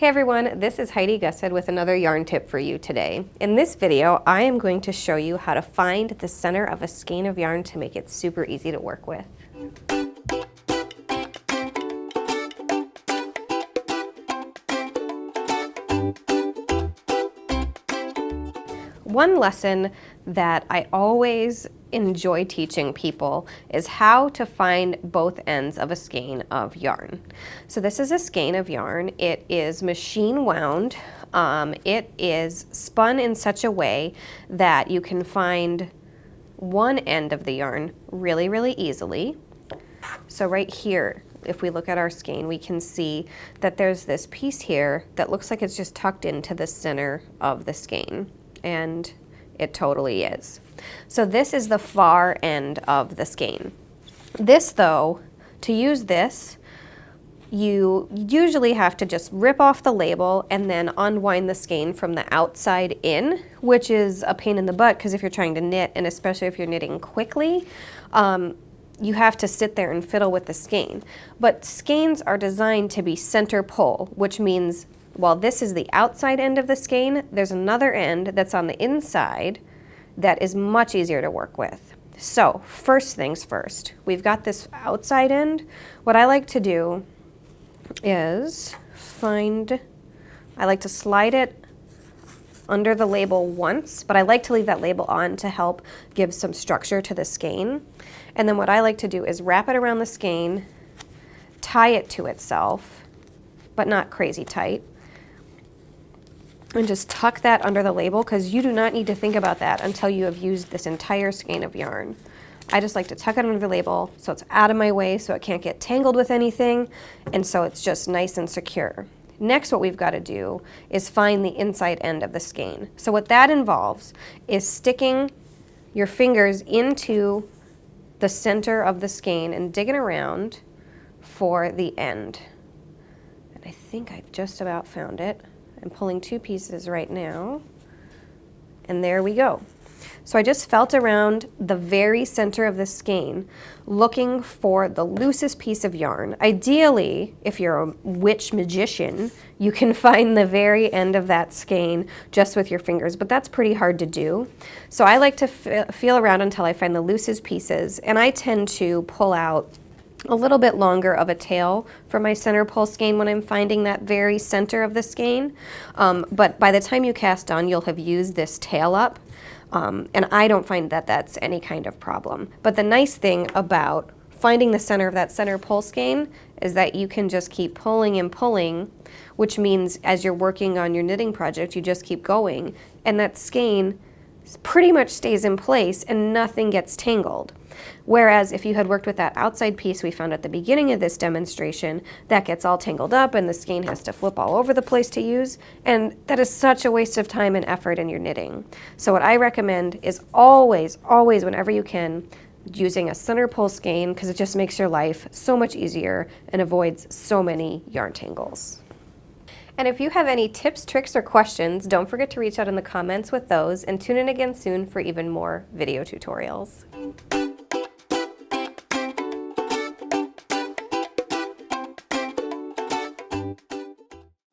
Hey everyone, this is Heidi Gussid with another yarn tip for you today. In this video, I am going to show you how to find the center of a skein of yarn to make it super easy to work with. One lesson that I always enjoy teaching people is how to find both ends of a skein of yarn. So this is a skein of yarn. It is machine wound. It is spun in such a way that you can find one end of the yarn really, really easily. So right here, if we look at our skein, we can see that there's this piece here that looks like it's just tucked into the center of the skein. And it totally is. So this is the far end of the skein. This though, to use this, you usually have to just rip off the label and then unwind the skein from the outside in, which is a pain in the butt because if you're trying to knit, and especially if you're knitting quickly, you have to sit there and fiddle with the skein. But skeins are designed to be center pull, which means while this is the outside end of the skein, there's another end that's on the inside that is much easier to work with. So first things first, we've got this outside end. What I like to do is I like to slide it under the label once, but I like to leave that label on to help give some structure to the skein. And then what I like to do is wrap it around the skein, tie it to itself, but not crazy tight, and just tuck that under the label because you do not need to think about that until you have used this entire skein of yarn. I just like to tuck it under the label so it's out of my way so it can't get tangled with anything, and so it's just nice and secure. Next, what we've got to do is find the inside end of the skein. So what that involves is sticking your fingers into the center of the skein and digging around for the end. And I think I've just about found it. I'm pulling two pieces right now, and there we go. So I just felt around the very center of the skein, looking for the loosest piece of yarn. Ideally, if you're a witch magician, you can find the very end of that skein just with your fingers, but that's pretty hard to do. So I like to feel around until I find the loosest pieces, and I tend to pull out a little bit longer of a tail for my center pull skein when I'm finding that very center of the skein. But by the time you cast on, you'll have used this tail up. And I don't find that that's any kind of problem. But the nice thing about finding the center of that center pull skein is that you can just keep pulling and pulling, which means as you're working on your knitting project, you just keep going, and that skein pretty much stays in place and nothing gets tangled. Whereas if you had worked with that outside piece we found at the beginning of this demonstration, that gets all tangled up and the skein has to flip all over the place to use, and that is such a waste of time and effort in your knitting. So what I recommend is always, whenever you can, using a center pull skein because it just makes your life so much easier and avoids so many yarn tangles. And if you have any tips, tricks, or questions, don't forget to reach out in the comments with those, and tune in again soon for even more video tutorials.